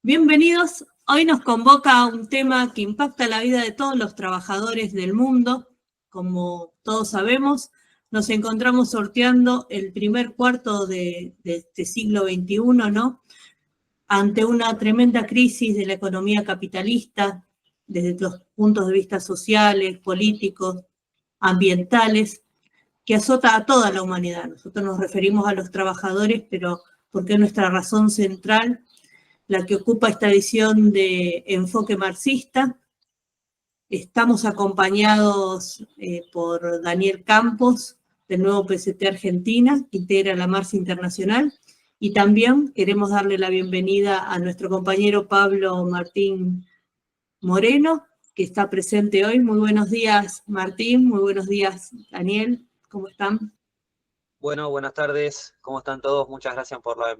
Bienvenidos. Hoy nos convoca un tema que impacta la vida de todos los trabajadores del mundo. Como todos sabemos, nos encontramos sorteando el primer cuarto de este siglo XXI, ¿no? Ante una tremenda crisis de la economía capitalista, desde los puntos de vista sociales, políticos, ambientales, que azota a toda la humanidad. Nosotros nos referimos a los trabajadores, pero porque es nuestra razón central la que ocupa esta edición de Enfoque Marxista. Estamos acompañados por Daniel Campos, del nuevo PCT Argentina, que integra la Marcha Internacional, y también queremos darle la bienvenida a nuestro compañero Pablo Martín Moreno, que está presente hoy. Muy buenos días, Martín. Muy buenos días, Daniel. ¿Cómo están? Bueno, buenas tardes. ¿Cómo están todos? Muchas gracias por la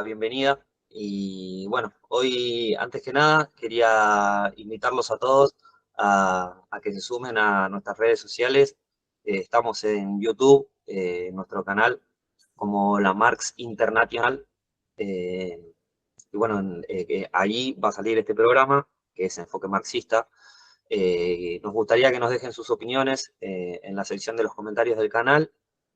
bienvenida. Y bueno, hoy, antes que nada, quería invitarlos a todos a que se sumen a nuestras redes sociales. Estamos en YouTube, en nuestro canal, como la Marx International. Y bueno, allí va a salir este programa, que es Enfoque Marxista. Nos gustaría que nos dejen sus opiniones en la sección de los comentarios del canal.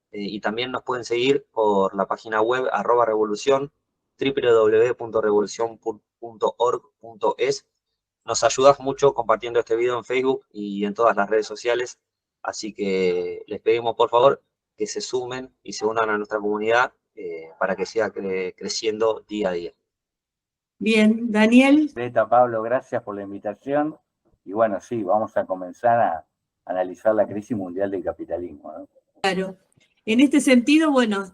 Y también nos pueden seguir por la página web @revolución, www.revolucion.org.es. Nos ayudas mucho compartiendo este video en Facebook y en todas las redes sociales, así que les pedimos por favor que se sumen y se unan a nuestra comunidad para que siga creciendo día a día. Bien, Daniel. Pablo, gracias por la invitación. Y bueno, sí, vamos a comenzar a analizar la crisis mundial del capitalismo, ¿no? Claro. En este sentido, bueno,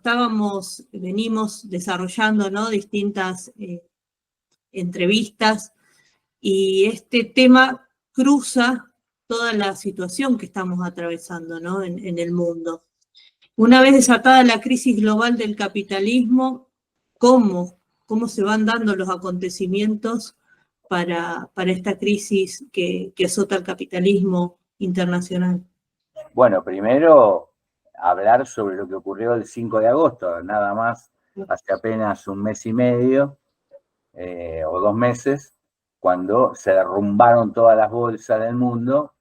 venimos desarrollando, ¿no?, distintas entrevistas, y este tema cruza toda la situación que estamos atravesando, ¿no?, en el mundo. Una vez desatada la crisis global del capitalismo, ¿cómo se van dando los acontecimientos para esta crisis que azota el capitalismo internacional? Bueno, primero hablar sobre lo que ocurrió el 5 de agosto, nada más, hace apenas un mes y medio o 2 meses, cuando se derrumbaron todas las bolsas del mundo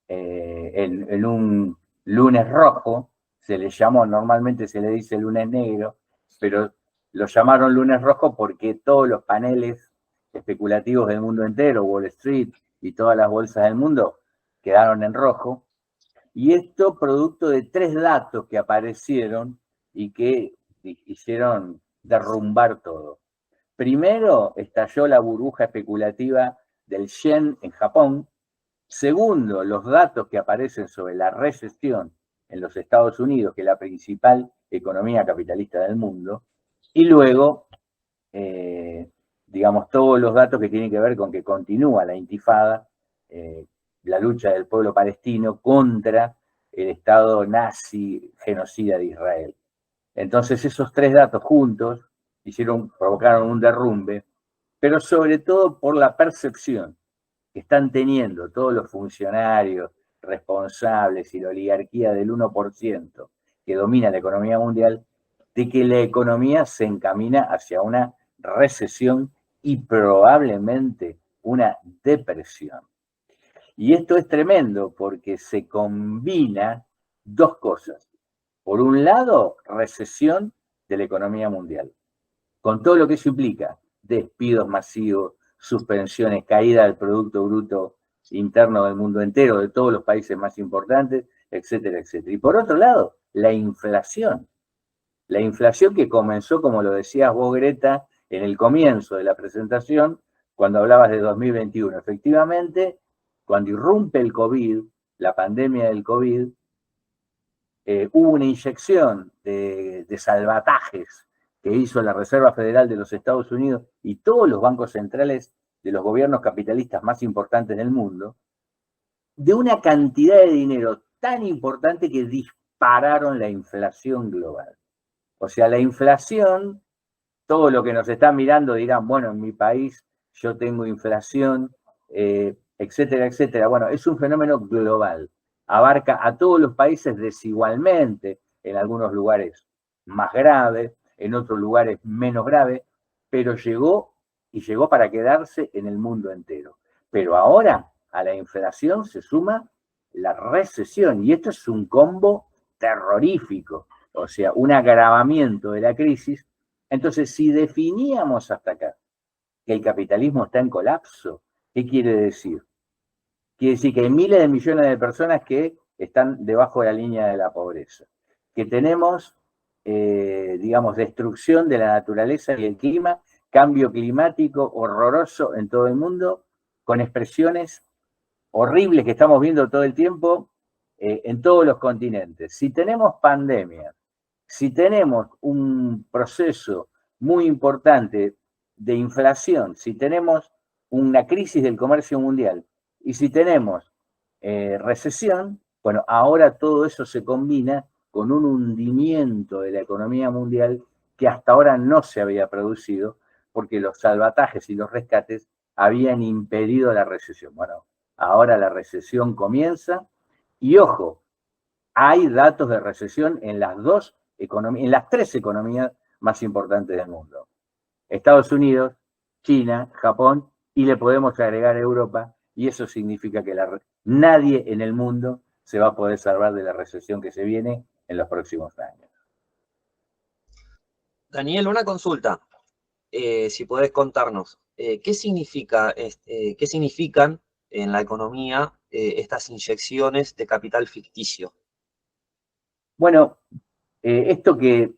en un lunes rojo. Se le llamó, normalmente se le dice lunes negro, pero lo llamaron lunes rojo porque todos los paneles especulativos del mundo entero, Wall Street y todas las bolsas del mundo, quedaron en rojo. Y esto producto de 3 datos que aparecieron y que hicieron derrumbar todo. Primero, estalló la burbuja especulativa del yen en Japón. Segundo, los datos que aparecen sobre la recesión en los Estados Unidos, que es la principal economía capitalista del mundo. Y luego, digamos, todos los datos que tienen que ver con que continúa la intifada, la lucha del pueblo palestino contra el Estado nazi genocida de Israel. Entonces esos 3 datos juntos provocaron un derrumbe, pero sobre todo por la percepción que están teniendo todos los funcionarios responsables y la oligarquía del 1% que domina la economía mundial, de que la economía se encamina hacia una recesión y probablemente una depresión. Y esto es tremendo porque se combina 2 cosas. Por un lado, recesión de la economía mundial, con todo lo que eso implica: despidos masivos, suspensiones, caída del Producto Bruto Interno del mundo entero, de todos los países más importantes, etcétera, etcétera. Y por otro lado, la inflación. La inflación que comenzó, como lo decías vos, Greta, en el comienzo de la presentación, cuando hablabas de 2021. Efectivamente, cuando irrumpe el COVID, la pandemia del COVID, hubo una inyección de salvatajes que hizo la Reserva Federal de los Estados Unidos y todos los bancos centrales de los gobiernos capitalistas más importantes del mundo, de una cantidad de dinero tan importante que dispararon la inflación global. O sea, la inflación, todo lo que nos están mirando dirán, bueno, en mi país yo tengo inflación, etcétera, etcétera. Bueno, es un fenómeno global. Abarca a todos los países desigualmente, en algunos lugares más grave, en otros lugares menos grave, pero llegó y llegó para quedarse en el mundo entero. Pero ahora a la inflación se suma la recesión, y esto es un combo terrorífico, o sea, un agravamiento de la crisis. Entonces, si definíamos hasta acá que el capitalismo está en colapso, ¿qué quiere decir? Quiere decir que hay miles de millones de personas que están debajo de la línea de la pobreza, que tenemos, digamos, destrucción de la naturaleza y el clima, cambio climático horroroso en todo el mundo, con expresiones horribles que estamos viendo todo el tiempo en todos los continentes. Si tenemos pandemia, si tenemos un proceso muy importante de inflación, si tenemos una crisis del comercio mundial y si tenemos recesión, bueno, ahora todo eso se combina con un hundimiento de la economía mundial que hasta ahora no se había producido porque los salvatajes y los rescates habían impedido la recesión. Bueno, ahora la recesión comienza y ojo, hay datos de recesión en las en las tres economías más importantes del mundo. Estados Unidos, China, Japón, y le podemos agregar Europa, y eso significa que nadie en el mundo se va a poder salvar de la recesión que se viene en los próximos años. Daniel, una consulta, si podés contarnos, ¿qué significan en la economía estas inyecciones de capital ficticio? Bueno, esto que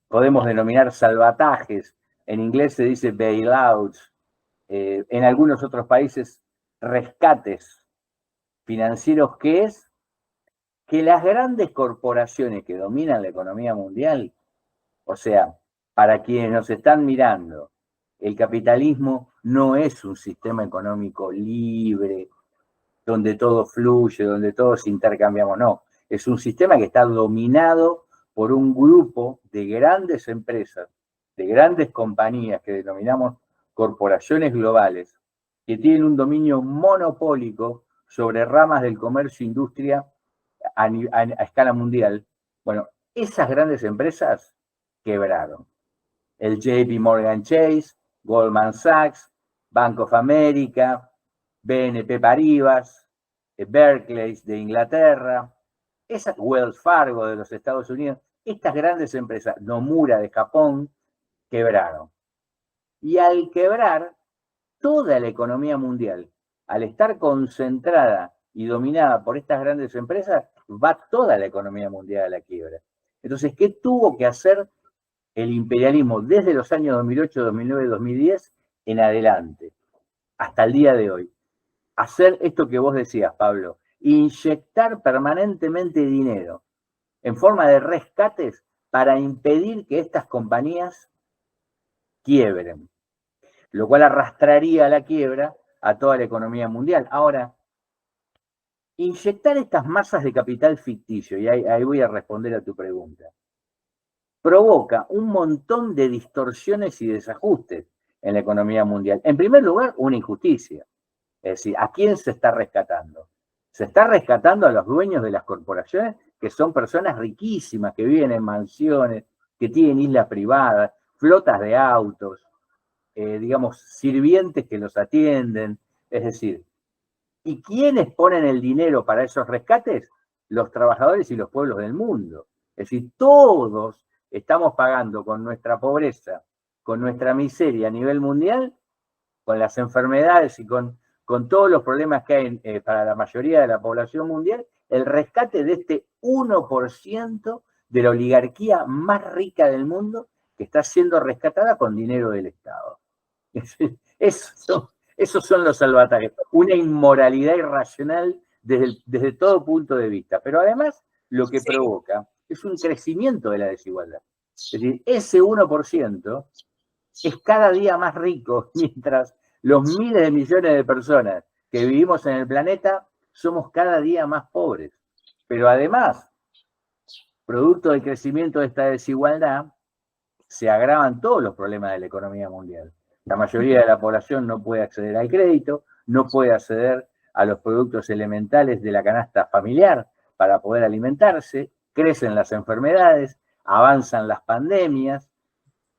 podemos denominar salvatajes, en inglés se dice bailouts, en algunos otros países rescates financieros, que es que las grandes corporaciones que dominan la economía mundial, o sea, para quienes nos están mirando, el capitalismo no es un sistema económico libre, donde todo fluye, donde todos intercambiamos, no. Es un sistema que está dominado por un grupo de grandes empresas, de grandes compañías que denominamos corporaciones globales, que tienen un dominio monopólico sobre ramas del comercio e industria a escala mundial. Bueno, esas grandes empresas quebraron. El JP Morgan Chase, Goldman Sachs, Bank of America, BNP Paribas, Barclays de Inglaterra, Wells Fargo de los Estados Unidos, estas grandes empresas, Nomura de Japón, quebraron. Y al quebrar, toda la economía mundial, al estar concentrada y dominada por estas grandes empresas, va toda la economía mundial a la quiebra. Entonces, ¿qué tuvo que hacer el imperialismo desde los años 2008, 2009, 2010 en adelante, hasta el día de hoy? Hacer esto que vos decías, Pablo, inyectar permanentemente dinero en forma de rescates para impedir que estas compañías quiebren, lo cual arrastraría a la quiebra a toda la economía mundial. Ahora, inyectar estas masas de capital ficticio, y ahí voy a responder a tu pregunta, provoca un montón de distorsiones y desajustes en la economía mundial. En primer lugar, una injusticia. Es decir, ¿a quién se está rescatando? Se está rescatando a los dueños de las corporaciones, que son personas riquísimas, que viven en mansiones, que tienen islas privadas, flotas de autos, digamos, sirvientes que los atienden. Es decir, ¿y quiénes ponen el dinero para esos rescates? Los trabajadores y los pueblos del mundo. Es decir, todos estamos pagando con nuestra pobreza, con nuestra miseria a nivel mundial, con las enfermedades y con todos los problemas que hay para la mayoría de la población mundial, el rescate de este 1% de la oligarquía más rica del mundo que está siendo rescatada con dinero del Estado. Esos son los salvatajes. Una inmoralidad irracional desde todo punto de vista. Pero además lo que provoca es un crecimiento de la desigualdad. Es decir, ese 1% es cada día más rico, mientras los miles de millones de personas que vivimos en el planeta somos cada día más pobres. Pero además, producto del crecimiento de esta desigualdad, se agravan todos los problemas de la economía mundial. La mayoría de la población no puede acceder al crédito, no puede acceder a los productos elementales de la canasta familiar para poder alimentarse, crecen las enfermedades, avanzan las pandemias,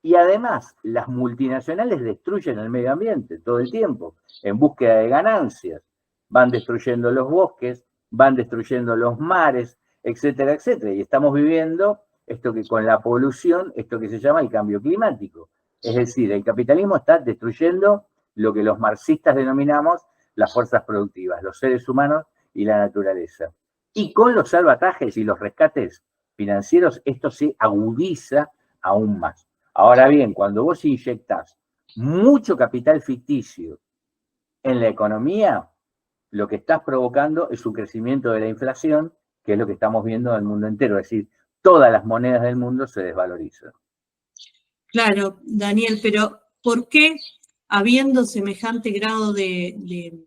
Y además, las multinacionales destruyen el medio ambiente todo el tiempo, en búsqueda de ganancias. Van destruyendo los bosques, van destruyendo los mares, etcétera, etcétera. Y estamos viviendo esto que con la polución, esto que se llama el cambio climático. Es decir, el capitalismo está destruyendo lo que los marxistas denominamos las fuerzas productivas, los seres humanos y la naturaleza. Y con los salvatajes y los rescates financieros, esto se agudiza aún más. Ahora bien, cuando vos inyectás mucho capital ficticio en la economía, lo que estás provocando es un crecimiento de la inflación, que es lo que estamos viendo en el mundo entero. Es decir, todas las monedas del mundo se desvalorizan. Claro, Daniel, pero ¿por qué, habiendo semejante grado de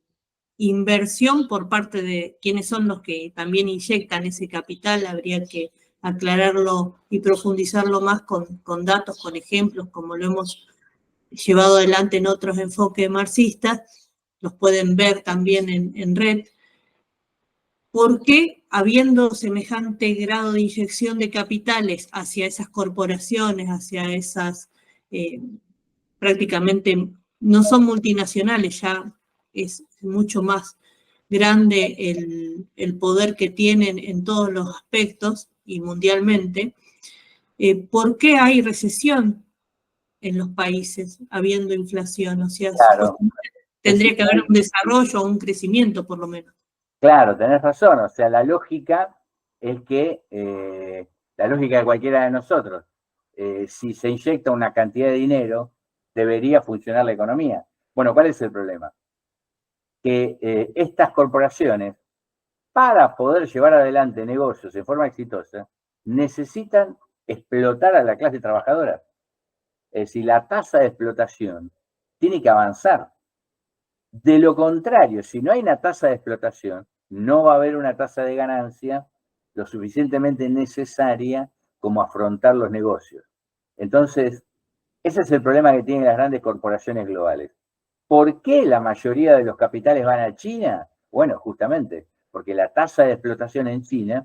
inversión por parte de quienes son los que también inyectan ese capital, habría que aclararlo y profundizarlo más con datos, con ejemplos, como lo hemos llevado adelante en otros enfoques marxistas, los pueden ver también en red? ¿Por qué, habiendo semejante grado de inyección de capitales hacia esas corporaciones, hacia esas, prácticamente no son multinacionales, ya es mucho más grande el poder que tienen en todos los aspectos y mundialmente? ¿Por qué hay recesión en los países habiendo inflación? O sea, Claro. tendría que haber un desarrollo o un crecimiento por lo menos. Claro, tenés razón. O sea, la lógica es que, la lógica de cualquiera de nosotros, si se inyecta una cantidad de dinero, debería funcionar la economía. Bueno, ¿cuál es el problema? Que estas corporaciones, para poder llevar adelante negocios en forma exitosa, necesitan explotar a la clase trabajadora. Es decir, la tasa de explotación tiene que avanzar. De lo contrario, si no hay una tasa de explotación, no va a haber una tasa de ganancia lo suficientemente necesaria como afrontar los negocios. Entonces, ese es el problema que tienen las grandes corporaciones globales. ¿Por qué la mayoría de los capitales van a China? Bueno, justamente porque la tasa de explotación en China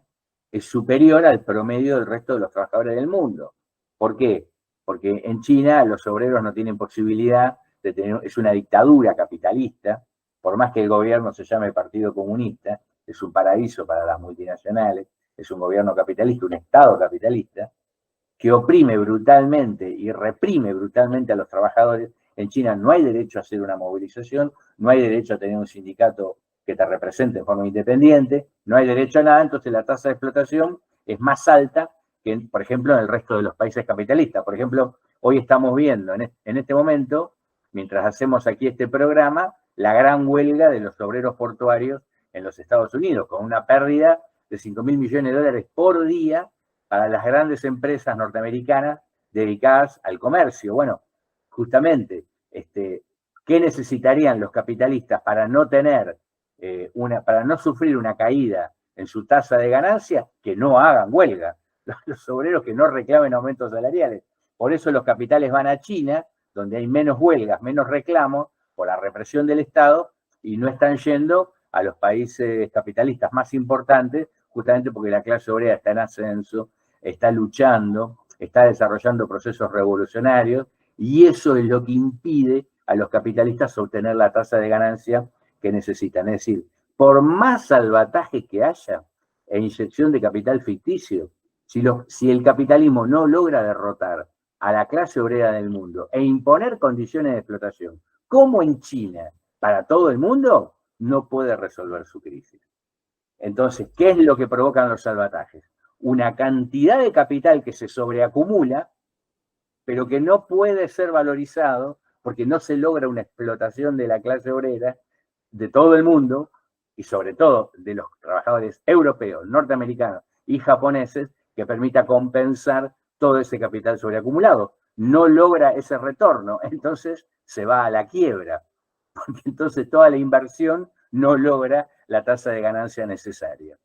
es superior al promedio del resto de los trabajadores del mundo. ¿Por qué? Porque en China los obreros no tienen posibilidad de tener, es una dictadura capitalista, por más que el gobierno se llame Partido Comunista, es un paraíso para las multinacionales, es un gobierno capitalista, un Estado capitalista, que oprime brutalmente y reprime brutalmente a los trabajadores. En China no hay derecho a hacer una movilización, no hay derecho a tener un sindicato que te represente en forma independiente, no hay derecho a nada, entonces la tasa de explotación es más alta que, por ejemplo, en el resto de los países capitalistas. Por ejemplo, hoy estamos viendo en este momento, mientras hacemos aquí este programa, la gran huelga de los obreros portuarios en los Estados Unidos, con una pérdida de 5.000 millones de dólares por día para las grandes empresas norteamericanas dedicadas al comercio. Bueno, justamente, ¿qué necesitarían los capitalistas para no tener para no sufrir una caída en su tasa de ganancia? Que no hagan huelga, los obreros que no reclamen aumentos salariales. Por eso los capitales van a China, donde hay menos huelgas, menos reclamos por la represión del Estado, y no están yendo a los países capitalistas más importantes, justamente porque la clase obrera está en ascenso, está luchando, está desarrollando procesos revolucionarios, y eso es lo que impide a los capitalistas obtener la tasa de ganancia que necesitan. Es decir, por más salvataje que haya e inyección de capital ficticio, si el capitalismo no logra derrotar a la clase obrera del mundo e imponer condiciones de explotación, como en China, para todo el mundo, no puede resolver su crisis. Entonces, ¿qué es lo que provocan los salvatajes? Una cantidad de capital que se sobreacumula, pero que no puede ser valorizado porque no se logra una explotación de la clase obrera de todo el mundo, y sobre todo de los trabajadores europeos, norteamericanos y japoneses, que permita compensar todo ese capital sobreacumulado. No logra ese retorno, entonces se va a la quiebra, porque entonces toda la inversión no logra la tasa de ganancia necesaria.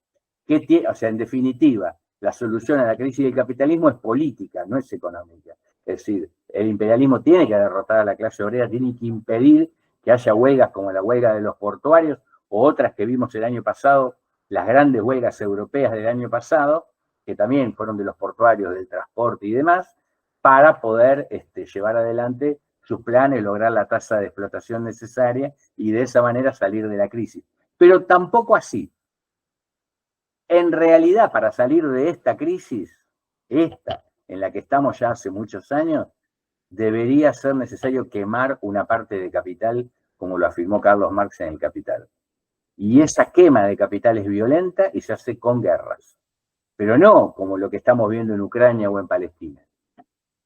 O sea, en definitiva, la solución a la crisis del capitalismo es política, no es económica. Es decir, el imperialismo tiene que derrotar a la clase obrera, tiene que impedir que haya huelgas como la huelga de los portuarios o otras que vimos el año pasado, las grandes huelgas europeas del año pasado, que también fueron de los portuarios, del transporte y demás, para poder llevar adelante sus planes, lograr la tasa de explotación necesaria y de esa manera salir de la crisis. Pero tampoco así. En realidad, para salir de esta crisis, esta en la que estamos ya hace muchos años, debería ser necesario quemar una parte de capital, como lo afirmó Carlos Marx en El Capital. Y esa quema de capital es violenta y se hace con guerras. Pero no como lo que estamos viendo en Ucrania o en Palestina.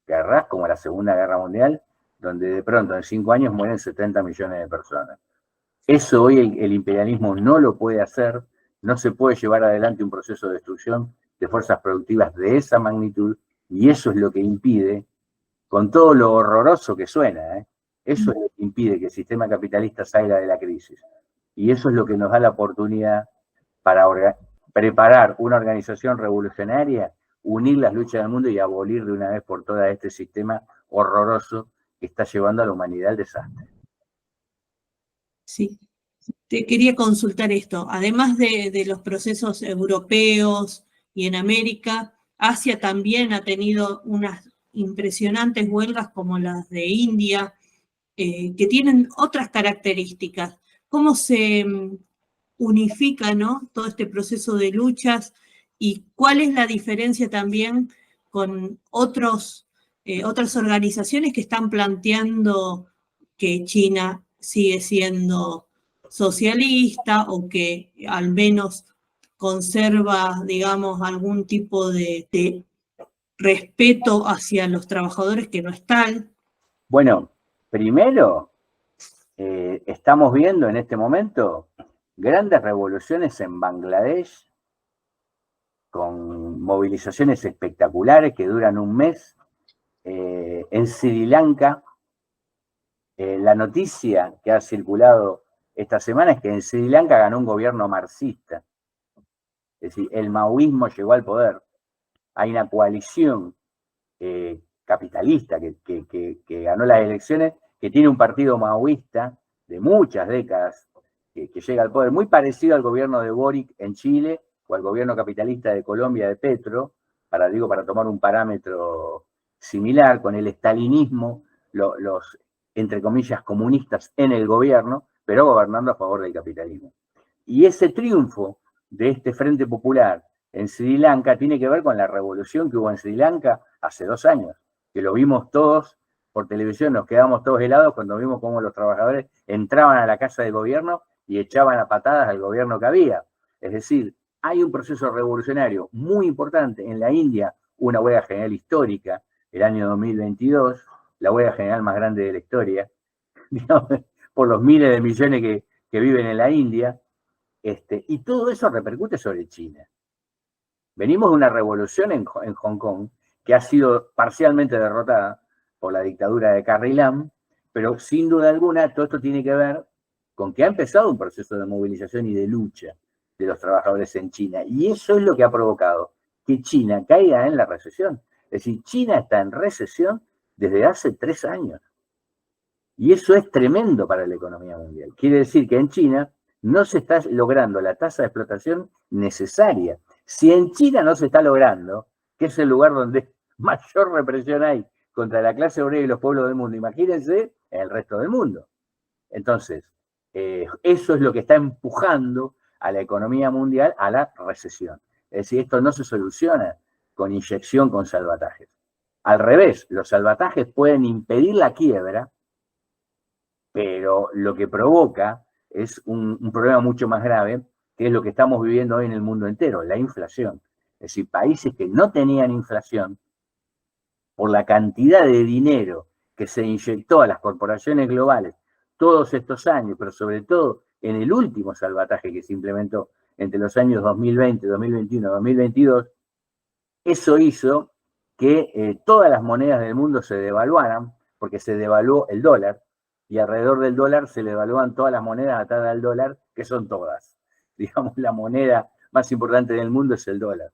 Guerras como la Segunda Guerra Mundial, donde de pronto en 5 años mueren 70 millones de personas. Eso hoy el imperialismo no lo puede hacer, no se puede llevar adelante un proceso de destrucción de fuerzas productivas de esa magnitud, y eso es lo que impide, con todo lo horroroso que suena, eso es lo que impide que el sistema capitalista salga de la crisis. Y eso es lo que nos da la oportunidad para preparar una organización revolucionaria, unir las luchas del mundo y abolir de una vez por todas este sistema horroroso que está llevando a la humanidad al desastre. Sí, te quería consultar esto. Además de los procesos europeos y en América, Asia también ha tenido unas impresionantes huelgas como las de India, que tienen otras características. ¿Cómo se unifica, ¿no?, todo este proceso de luchas y cuál es la diferencia también con otras organizaciones que están planteando que China sigue siendo socialista o que al menos conserva, digamos, algún tipo de respeto hacia los trabajadores que no es tal? Bueno, primero, estamos viendo en este momento grandes revoluciones en Bangladesh, con movilizaciones espectaculares que duran un mes. En Sri Lanka, la noticia que ha circulado esta semana es que en Sri Lanka ganó un gobierno marxista. Es decir, el maoísmo llegó al poder. Hay una coalición capitalista que ganó las elecciones, que tiene un partido maoísta de muchas décadas que llega al poder, muy parecido al gobierno de Boric en Chile o al gobierno capitalista de Colombia de Petro, para tomar un parámetro similar, con el estalinismo, los entre comillas comunistas en el gobierno, pero gobernando a favor del capitalismo. Y ese triunfo de este Frente Popular en Sri Lanka tiene que ver con la revolución que hubo en Sri Lanka hace 2 años, que lo vimos todos por televisión, nos quedamos todos helados cuando vimos cómo los trabajadores entraban a la casa de gobierno y echaban a patadas al gobierno que había. Es decir, hay un proceso revolucionario muy importante. En la India, una huelga general histórica, el año 2022, la huelga general más grande de la historia, digamos, por los miles de millones que viven en la India, y todo eso repercute sobre China. Venimos de una revolución en Hong Kong que ha sido parcialmente derrotada por la dictadura de Carrie Lam, pero sin duda alguna todo esto tiene que ver con que ha empezado un proceso de movilización y de lucha de los trabajadores en China. Y eso es lo que ha provocado que China caiga en la recesión. Es decir, China está en recesión desde hace 3 años. Y eso es tremendo para la economía mundial. Quiere decir que en China no se está logrando la tasa de explotación necesaria. Si en China no se está logrando, que es el lugar donde mayor represión hay contra la clase obrera y los pueblos del mundo, imagínense en el resto del mundo. Entonces, eso es lo que está empujando a la economía mundial a la recesión. Es decir, esto no se soluciona con inyección, con salvatajes. Al revés, los salvatajes pueden impedir la quiebra, pero lo que provoca es un problema mucho más grave, que es lo que estamos viviendo hoy en el mundo entero, la inflación. Es decir, países que no tenían inflación, por la cantidad de dinero que se inyectó a las corporaciones globales todos estos años, pero sobre todo en el último salvataje que se implementó entre los años 2020, 2021, 2022, eso hizo que todas las monedas del mundo se devaluaran, porque se devaluó el dólar, y alrededor del dólar se devalúan todas las monedas atadas al dólar, que son todas. Digamos, la moneda más importante del mundo es el dólar.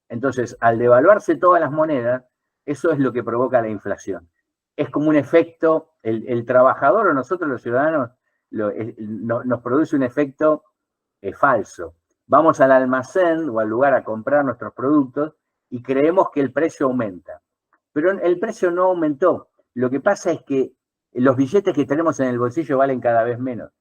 Entonces, al devaluarse todas las monedas, eso es lo que provoca la inflación. Es como un efecto, el trabajador o nosotros los ciudadanos nos produce un efecto falso. Vamos al almacén o al lugar a comprar nuestros productos y creemos que el precio aumenta. pero el precio no aumentó. Lo que pasa es que los billetes que tenemos en el bolsillo valen cada vez menos.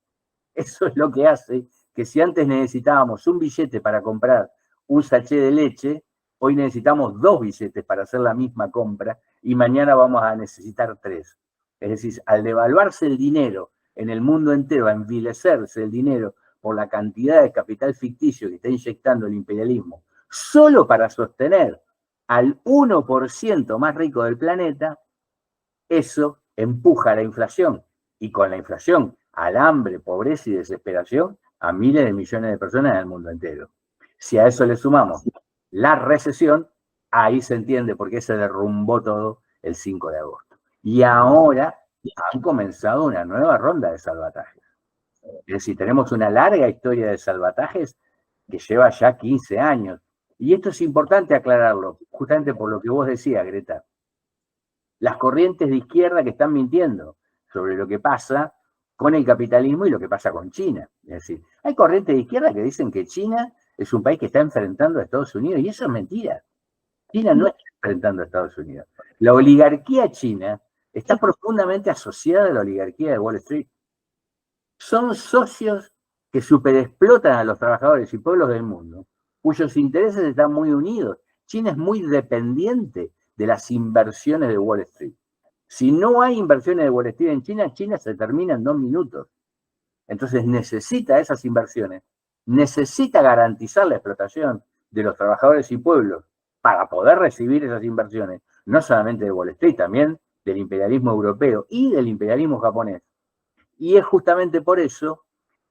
Eso es lo que hace que si antes necesitábamos un billete para comprar un sachet de leche, hoy necesitamos 2 billetes para hacer la misma compra y mañana vamos a necesitar 3. Es decir, al devaluarse el dinero en el mundo entero, a envilecerse el dinero por la cantidad de capital ficticio que está inyectando el imperialismo, solo para sostener al 1% más rico del planeta, eso empuja a la inflación. Y con la inflación, al hambre, pobreza y desesperación a miles de millones de personas en el mundo entero. Si a eso le sumamos la recesión, ahí se entiende por qué se derrumbó todo el 5 de agosto. Y ahora han comenzado una nueva ronda de salvatajes. Es decir, tenemos una larga historia de salvatajes que lleva ya 15 años. Y esto es importante aclararlo, justamente por lo que vos decías, Greta. Las corrientes de izquierda que están mintiendo sobre lo que pasa con el capitalismo y lo que pasa con China. Es decir, hay corrientes de izquierda que dicen que China es un país que está enfrentando a Estados Unidos, y eso es mentira. China no está enfrentando a Estados Unidos. La oligarquía china está profundamente asociada a la oligarquía de Wall Street. Son socios que superexplotan a los trabajadores y pueblos del mundo, cuyos intereses están muy unidos. China es muy dependiente de las inversiones de Wall Street. Si no hay inversiones de Wall Street en China, China se termina en 2 minutos. Entonces necesita esas inversiones, necesita garantizar la explotación de los trabajadores y pueblos para poder recibir esas inversiones, no solamente de Wall Street, también del imperialismo europeo y del imperialismo japonés. Y es justamente por eso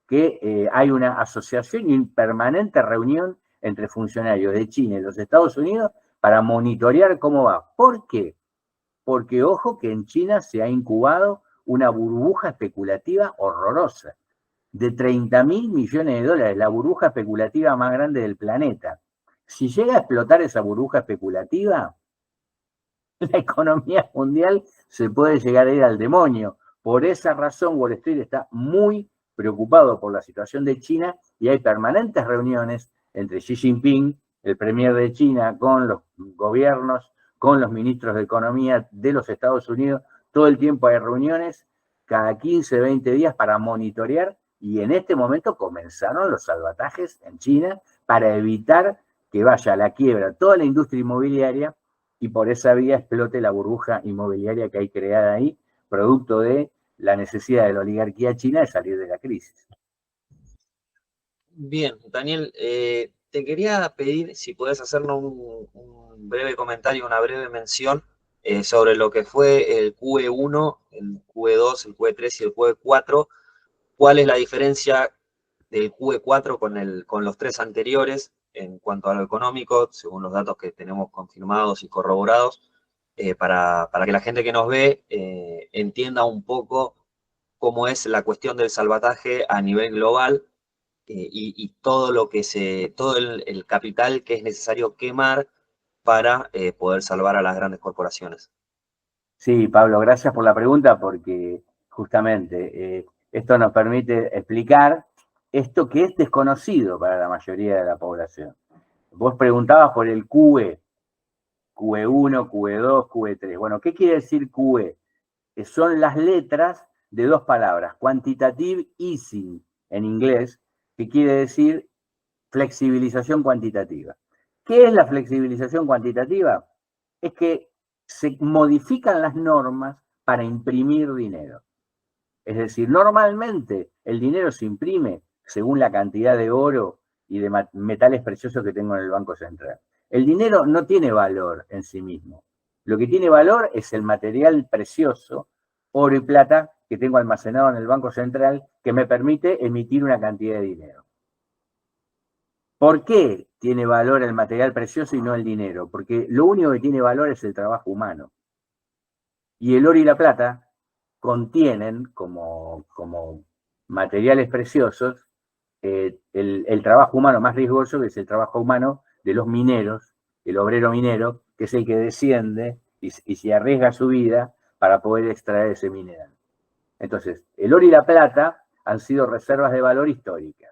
que hay una asociación y una permanente reunión entre funcionarios de China y los Estados Unidos para monitorear cómo va. ¿Por qué? Porque, ojo, que en China se ha incubado una burbuja especulativa horrorosa, de 30.000 millones de dólares, la burbuja especulativa más grande del planeta. Si llega a explotar esa burbuja especulativa, la economía mundial se puede llegar a ir al demonio. Por esa razón, Wall Street está muy preocupado por la situación de China y hay permanentes reuniones entre Xi Jinping, el premier de China, con los gobiernos, con los ministros de Economía de los Estados Unidos. Todo el tiempo hay reuniones, cada 15, 20 días para monitorear, y en este momento comenzaron los salvatajes en China para evitar que vaya a la quiebra toda la industria inmobiliaria y por esa vía explote la burbuja inmobiliaria que hay creada ahí, producto de la necesidad de la oligarquía china de salir de la crisis. Bien, Daniel, te quería pedir si podés hacernos un breve comentario, una breve mención sobre lo que fue el QE1, el QE2, el QE3 y el QE4. ¿Cuál es la diferencia del QE4 con los 3 anteriores en cuanto a lo económico, según los datos que tenemos confirmados y corroborados, para que la gente que nos ve entienda un poco cómo es la cuestión del salvataje a nivel global y todo lo que todo el capital que es necesario quemar para poder salvar a las grandes corporaciones? Sí, Pablo, gracias por la pregunta, porque justamente esto nos permite explicar esto que es desconocido para la mayoría de la población. Vos preguntabas por el QE, QE1, QE2, QE3. Bueno, ¿qué quiere decir QE? Son las letras de 2 palabras, quantitative easing en inglés, que quiere decir flexibilización cuantitativa. ¿Qué es la flexibilización cuantitativa? Es que se modifican las normas para imprimir dinero. Es decir, normalmente el dinero se imprime según la cantidad de oro y de metales preciosos que tengo en el Banco Central. El dinero no tiene valor en sí mismo. Lo que tiene valor es el material precioso, oro y plata, que tengo almacenado en el Banco Central, que me permite emitir una cantidad de dinero. ¿Por qué tiene valor el material precioso y no el dinero? Porque lo único que tiene valor es el trabajo humano. Y el oro y la plata contienen como materiales preciosos el trabajo humano más riesgoso, que es el trabajo humano de los mineros, el obrero minero, que es el que desciende y se arriesga su vida para poder extraer ese mineral. Entonces, el oro y la plata han sido reservas de valor históricas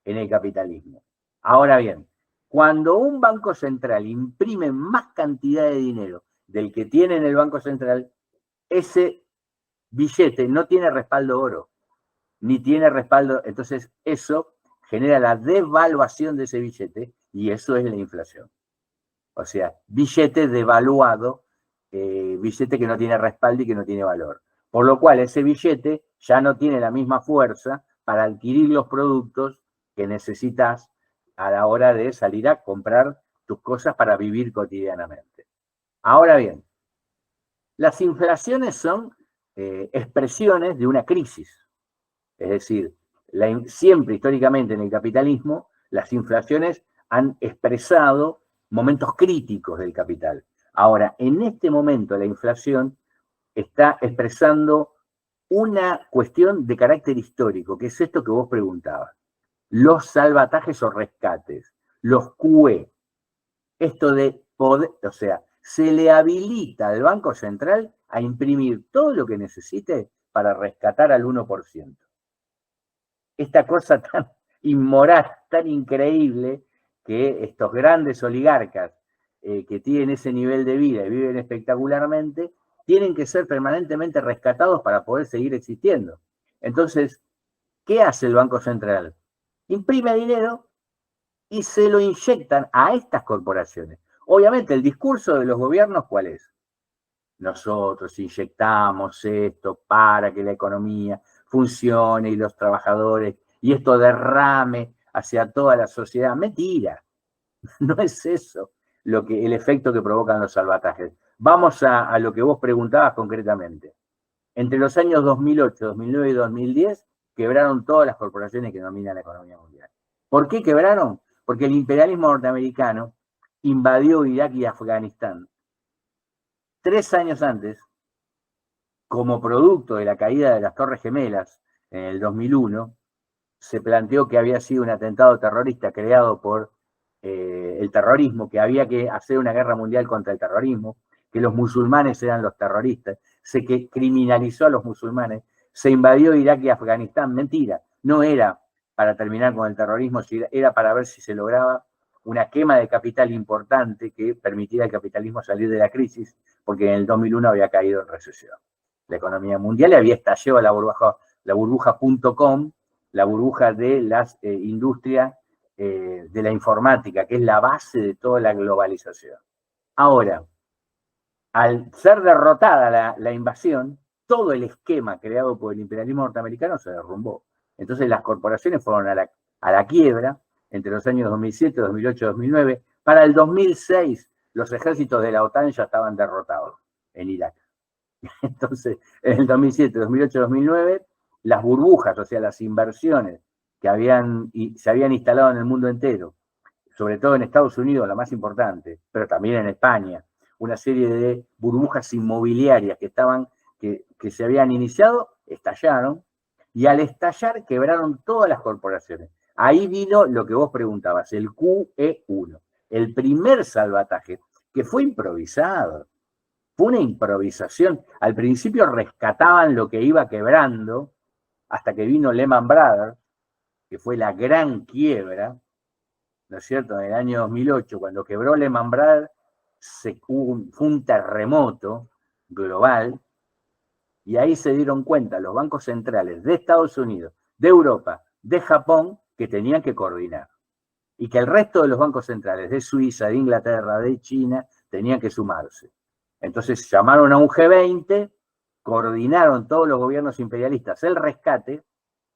en el capitalismo. Ahora bien, cuando un banco central imprime más cantidad de dinero del que tiene en el Banco Central, ese billete no tiene respaldo oro, ni tiene respaldo, entonces eso genera la devaluación de ese billete y eso es la inflación. O sea, billete devaluado, billete que no tiene respaldo y que no tiene valor. Por lo cual ese billete ya no tiene la misma fuerza para adquirir los productos que necesitas a la hora de salir a comprar tus cosas para vivir cotidianamente. Ahora bien, las inflaciones son expresiones de una crisis. Es decir, siempre históricamente en el capitalismo, las inflaciones han expresado momentos críticos del capital. Ahora, en este momento la inflación está expresando una cuestión de carácter histórico, que es esto que vos preguntabas. Los salvatajes o rescates, los QE, esto de poder, o sea, se le habilita al Banco Central a imprimir todo lo que necesite para rescatar al 1%. Esta cosa tan inmoral, tan increíble, que estos grandes oligarcas que tienen ese nivel de vida y viven espectacularmente, tienen que ser permanentemente rescatados para poder seguir existiendo. Entonces, ¿qué hace el Banco Central? Imprime dinero y se lo inyectan a estas corporaciones. Obviamente, el discurso de los gobiernos, ¿cuál es? Nosotros inyectamos esto para que la economía funcione y los trabajadores, y esto derrame hacia toda la sociedad. Mentira, no es eso el efecto que provocan los salvatajes. Vamos a lo que vos preguntabas concretamente. Entre los años 2008, 2009 y 2010, quebraron todas las corporaciones que dominan la economía mundial. ¿Por qué quebraron? Porque el imperialismo norteamericano invadió Irak y Afganistán 3 años antes, como producto de la caída de las Torres Gemelas en el 2001, se planteó que había sido un atentado terrorista creado por el terrorismo, que había que hacer una guerra mundial contra el terrorismo, que los musulmanes eran los terroristas, se criminalizó a los musulmanes, se invadió Irak y Afganistán. Mentira, no era para terminar con el terrorismo, era para ver si se lograba una quema de capital importante que permitiera al capitalismo salir de la crisis, porque en el 2001 había caído en recesión. La economía mundial había estallado la burbuja.com, la burbuja de las industrias de la informática, que es la base de toda la globalización. Ahora, al ser derrotada la invasión, todo el esquema creado por el imperialismo norteamericano se derrumbó. Entonces las corporaciones fueron a la quiebra entre los años 2007, 2008, 2009. Para el 2006, los ejércitos de la OTAN ya estaban derrotados en Irak. Entonces, en el 2007, 2008, 2009, las burbujas, o sea, las inversiones que se habían instalado en el mundo entero, sobre todo en Estados Unidos, la más importante, pero también en España, una serie de burbujas inmobiliarias que se habían iniciado, estallaron, y al estallar quebraron todas las corporaciones. Ahí vino lo que vos preguntabas, el QE1, el primer salvataje, que fue improvisado. Fue una improvisación. Al principio rescataban lo que iba quebrando, hasta que vino Lehman Brothers, que fue la gran quiebra, ¿no es cierto? En el año 2008, cuando quebró Lehman Brothers, fue un terremoto global, y ahí se dieron cuenta los bancos centrales de Estados Unidos, de Europa, de Japón, que tenían que coordinar. Y que el resto de los bancos centrales de Suiza, de Inglaterra, de China, tenían que sumarse. Entonces llamaron a un G20, coordinaron todos los gobiernos imperialistas el rescate,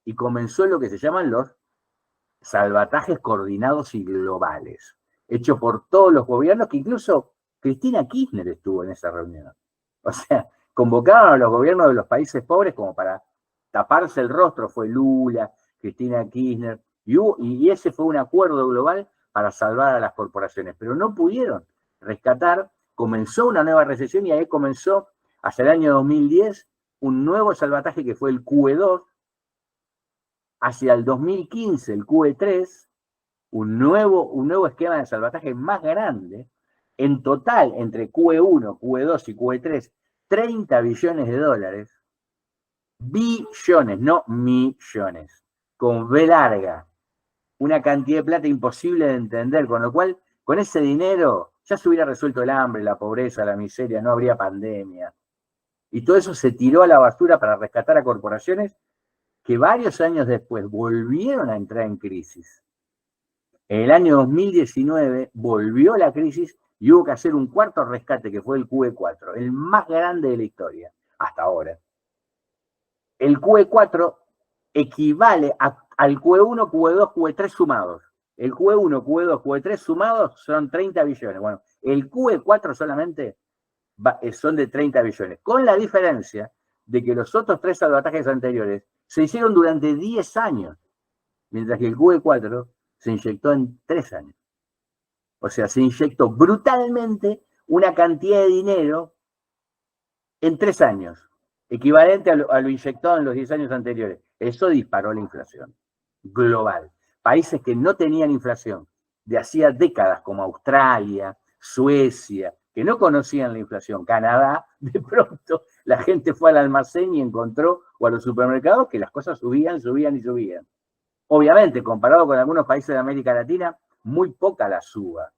y comenzó lo que se llaman los salvatajes coordinados y globales, hechos por todos los gobiernos, que incluso Cristina Kirchner estuvo en esa reunión. O sea, convocaron a los gobiernos de los países pobres como para taparse el rostro. Fue Lula, Cristina Kirchner, y ese fue un acuerdo global para salvar a las corporaciones, pero no pudieron rescatar. Comenzó una nueva recesión, y ahí comenzó, hacia el año 2010, un nuevo salvataje que fue el QE2, hacia el 2015 el QE3, un nuevo esquema de salvataje más grande. En total, entre QE1, QE2 y QE3, 30 billones de dólares, billones, no millones, con B larga, una cantidad de plata imposible de entender, con lo cual, con ese dinero, ya se hubiera resuelto el hambre, la pobreza, la miseria, no habría pandemia. Y todo eso se tiró a la basura para rescatar a corporaciones que varios años después volvieron a entrar en crisis. En el año 2019 volvió la crisis y hubo que hacer un cuarto rescate, que fue el QE4, el más grande de la historia, hasta ahora. El QE4 equivale al QE1, QE2, QE3 sumados. El QE1, QE2, QE3 sumados son 30 billones. Bueno, el QE4 solamente son de 30 billones, con la diferencia de que los otros 3 salvatajes anteriores se hicieron durante 10 años, mientras que el QE4 se inyectó en 3 años. O sea, se inyectó brutalmente una cantidad de dinero en 3 años, equivalente a lo inyectado en los 10 años anteriores. Eso disparó la inflación global. Países que no tenían inflación de hacía décadas, como Australia, Suecia, que no conocían la inflación, Canadá, de pronto la gente fue al almacén y encontró, o a los supermercados, que las cosas subían, subían y subían. Obviamente, comparado con algunos países de América Latina, muy poca la suba,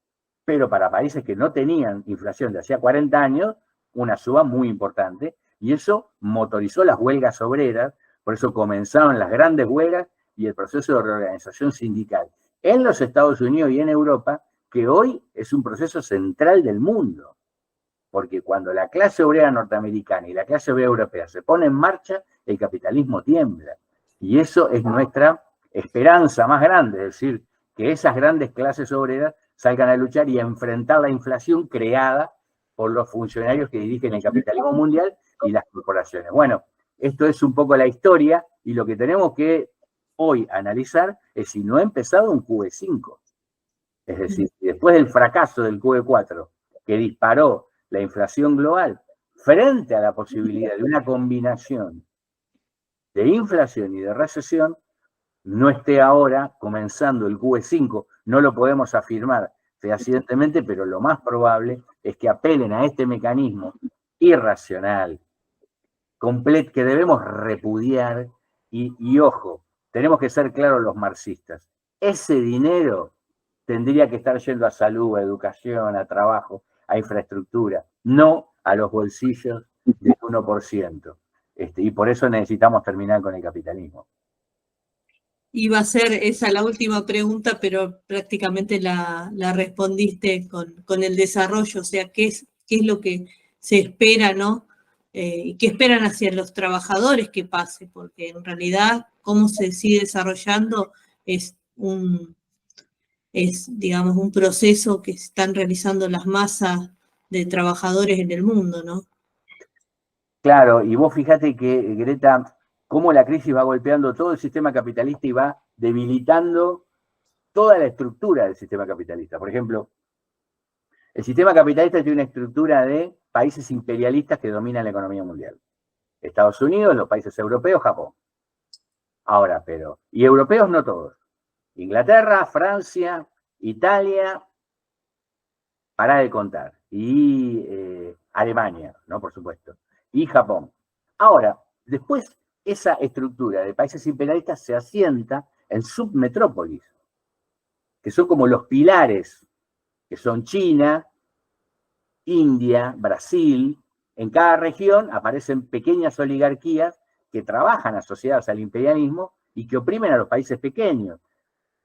pero para países que no tenían inflación de hacía 40 años, una suba muy importante, y eso motorizó las huelgas obreras, por eso comenzaron las grandes huelgas y el proceso de reorganización sindical en los Estados Unidos y en Europa, que hoy es un proceso central del mundo, porque cuando la clase obrera norteamericana y la clase obrera europea se pone en marcha, el capitalismo tiembla, y eso es nuestra esperanza más grande, es decir, que esas grandes clases obreras salgan a luchar y a enfrentar la inflación creada por los funcionarios que dirigen el capitalismo mundial y las corporaciones. Bueno, esto es un poco la historia, y lo que tenemos que hoy analizar es si no ha empezado un QE5. Es decir, después del fracaso del QE4, que disparó la inflación global, frente a la posibilidad de una combinación de inflación y de recesión, no esté ahora comenzando el QE5. No lo podemos afirmar fehacientemente, pero lo más probable es que apelen a este mecanismo irracional, que debemos repudiar, y ojo, tenemos que ser claros los marxistas. Ese dinero tendría que estar yendo a salud, a educación, a trabajo, a infraestructura, no a los bolsillos del 1%. Y por eso necesitamos terminar con el capitalismo. Iba a ser esa la última pregunta, pero prácticamente la respondiste con el desarrollo, o sea, qué es lo que se espera, ¿no? Y qué esperan hacia los trabajadores que pase, porque en realidad cómo se sigue desarrollando es digamos, un proceso que están realizando las masas de trabajadores en el mundo, ¿no? Claro, y vos fíjate que, Greta, cómo la crisis va golpeando todo el sistema capitalista y va debilitando toda la estructura del sistema capitalista. Por ejemplo, el sistema capitalista tiene una estructura de países imperialistas que dominan la economía mundial. Estados Unidos, los países europeos, Japón. Ahora, y europeos no todos. Inglaterra, Francia, Italia, para de contar. Y Alemania, ¿no? Por supuesto. Y Japón. Ahora, después esa estructura de países imperialistas se asienta en submetrópolis, que son como los pilares, que son China, India, Brasil. En cada región aparecen pequeñas oligarquías que trabajan asociadas al imperialismo y que oprimen a los países pequeños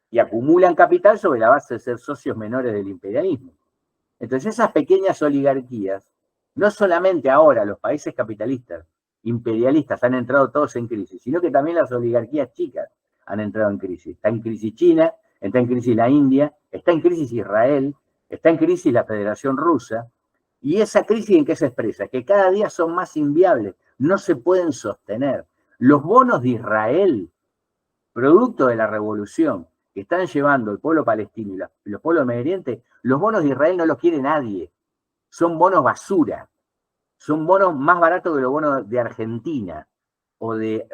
y acumulan capital sobre la base de ser socios menores del imperialismo. Entonces esas pequeñas oligarquías, no solamente ahora los países capitalistas, imperialistas han entrado todos en crisis, sino que también las oligarquías chicas han entrado en crisis. Está en crisis China, está en crisis la India, está en crisis Israel, está en crisis la Federación Rusa. ¿Y esa crisis en qué se expresa? Que cada día son más inviables, no se pueden sostener. Los bonos de Israel, producto de la revolución, que están llevando el pueblo palestino y los pueblos de Medio Oriente, los bonos de Israel no los quiere nadie. Son bonos basura. Son bonos más baratos que los bonos de Argentina o de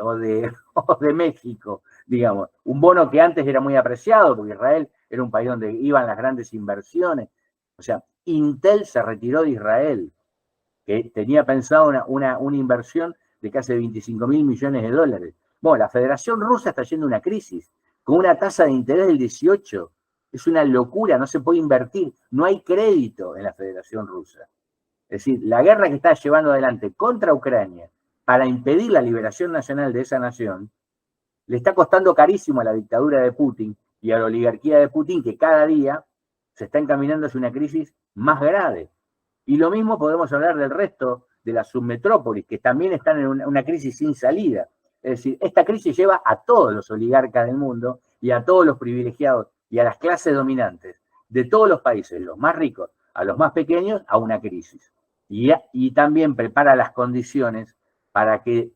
México, digamos. Un bono que antes era muy apreciado, porque Israel era un país donde iban las grandes inversiones. O sea, Intel se retiró de Israel, que tenía pensado una inversión de casi 25.000 millones de dólares. Bueno, la Federación Rusa está yendo a una crisis, con una tasa de interés del 18, Es una locura, no se puede invertir, no hay crédito en la Federación Rusa. Es decir, la guerra que está llevando adelante contra Ucrania para impedir la liberación nacional de esa nación, le está costando carísimo a la dictadura de Putin y a la oligarquía de Putin, que cada día se está encaminando hacia una crisis más grave. Y lo mismo podemos hablar del resto de las submetrópolis, que también están en una crisis sin salida. Es decir, esta crisis lleva a todos los oligarcas del mundo y a todos los privilegiados y a las clases dominantes de todos los países, los más ricos a los más pequeños, a una crisis. Y también prepara las condiciones para que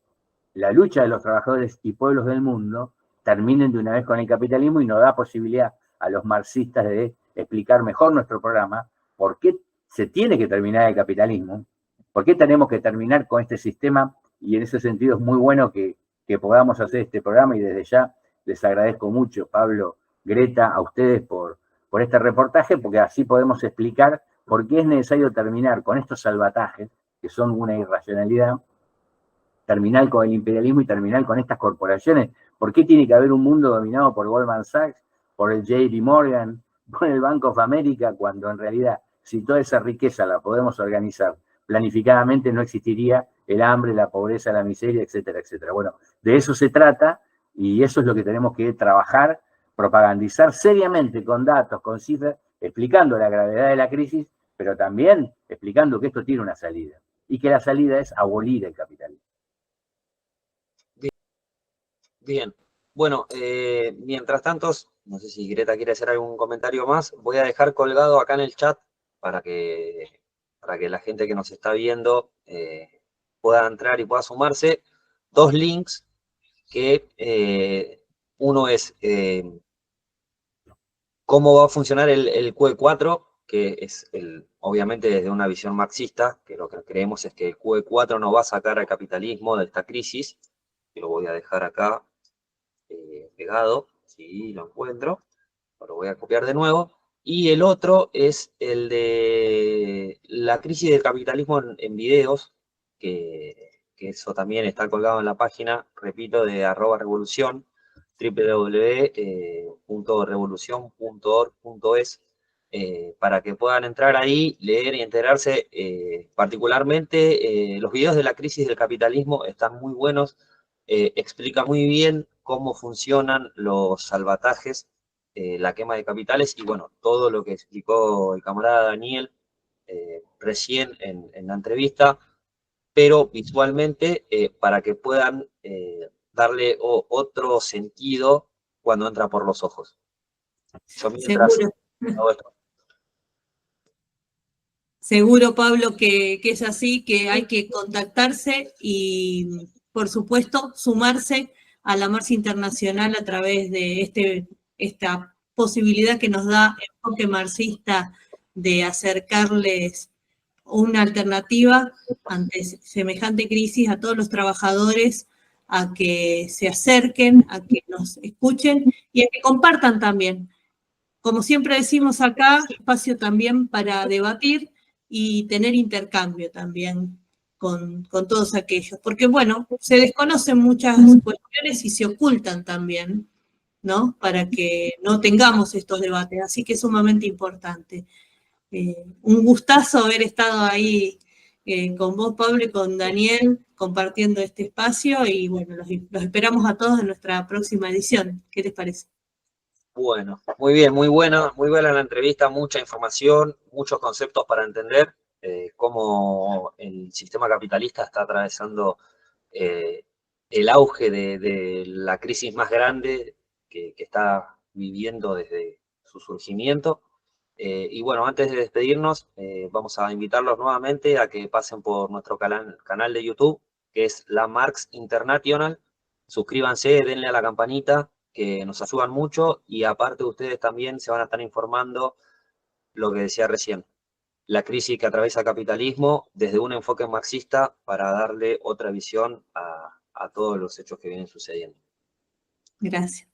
la lucha de los trabajadores y pueblos del mundo terminen de una vez con el capitalismo, y nos da posibilidad a los marxistas de explicar mejor nuestro programa, por qué se tiene que terminar el capitalismo, por qué tenemos que terminar con este sistema, y en ese sentido es muy bueno que podamos hacer este programa, y desde ya les agradezco mucho, Pablo, Greta, a ustedes por este reportaje, porque así podemos explicar por qué es necesario terminar con estos salvatajes, que son una irracionalidad, terminar con el imperialismo y terminar con estas corporaciones. ¿Por qué tiene que haber un mundo dominado por Goldman Sachs, por el JP Morgan, por el Bank of America, cuando en realidad, si toda esa riqueza la podemos organizar planificadamente, no existiría el hambre, la pobreza, la miseria, etcétera, etcétera? Bueno, de eso se trata, y eso es lo que tenemos que trabajar, propagandizar seriamente con datos, con cifras, explicando la gravedad de la crisis, pero también explicando que esto tiene una salida, y que la salida es abolir el capitalismo. Bien, bueno, mientras tanto, no sé si Greta quiere hacer algún comentario más, voy a dejar colgado acá en el chat para que la gente que nos está viendo pueda entrar y pueda sumarse, 2 links que uno es cómo va a funcionar el QE4, que es obviamente desde una visión marxista, que lo que creemos es que el QE4 nos va a sacar al capitalismo de esta crisis, que lo voy a dejar acá pegado, si lo encuentro, lo voy a copiar de nuevo. Y el otro es el de la crisis del capitalismo en videos, que eso también está colgado en la página, repito, de @revolución, www.revolucion.org.es, para que puedan entrar ahí, leer y enterarse. Particularmente los videos de la crisis del capitalismo están muy buenos, explica muy bien cómo funcionan los salvatajes, la quema de capitales, y bueno, todo lo que explicó el camarada Daniel recién en la entrevista, pero visualmente, para que puedan darle otro sentido cuando entra por los ojos. Yo mientras hago esto. Seguro, Pablo, que es así, que hay que contactarse y, por supuesto, sumarse a la marcha internacional a través de esta posibilidad que nos da Enfoque Marxista de acercarles una alternativa ante semejante crisis a todos los trabajadores, a que se acerquen, a que nos escuchen y a que compartan también. Como siempre decimos acá, espacio también para debatir y tener intercambio también con todos aquellos. Porque, bueno, se desconocen muchas cuestiones y se ocultan también, ¿no? Para que no tengamos estos debates. Así que es sumamente importante. Un gustazo haber estado ahí con vos, Pablo, y con Daniel, compartiendo este espacio. Y, bueno, los esperamos a todos en nuestra próxima edición. ¿Qué les parece? Bueno, muy bien, muy buena la entrevista, mucha información, muchos conceptos para entender cómo el sistema capitalista está atravesando el auge de la crisis más grande que está viviendo desde su surgimiento. Y bueno, antes de despedirnos, vamos a invitarlos nuevamente a que pasen por nuestro canal de YouTube, que es La Marx International. Suscríbanse, denle a la campanita, que nos ayudan mucho, y aparte ustedes también se van a estar informando lo que decía recién, la crisis que atraviesa el capitalismo desde un enfoque marxista, para darle otra visión a todos los hechos que vienen sucediendo. Gracias.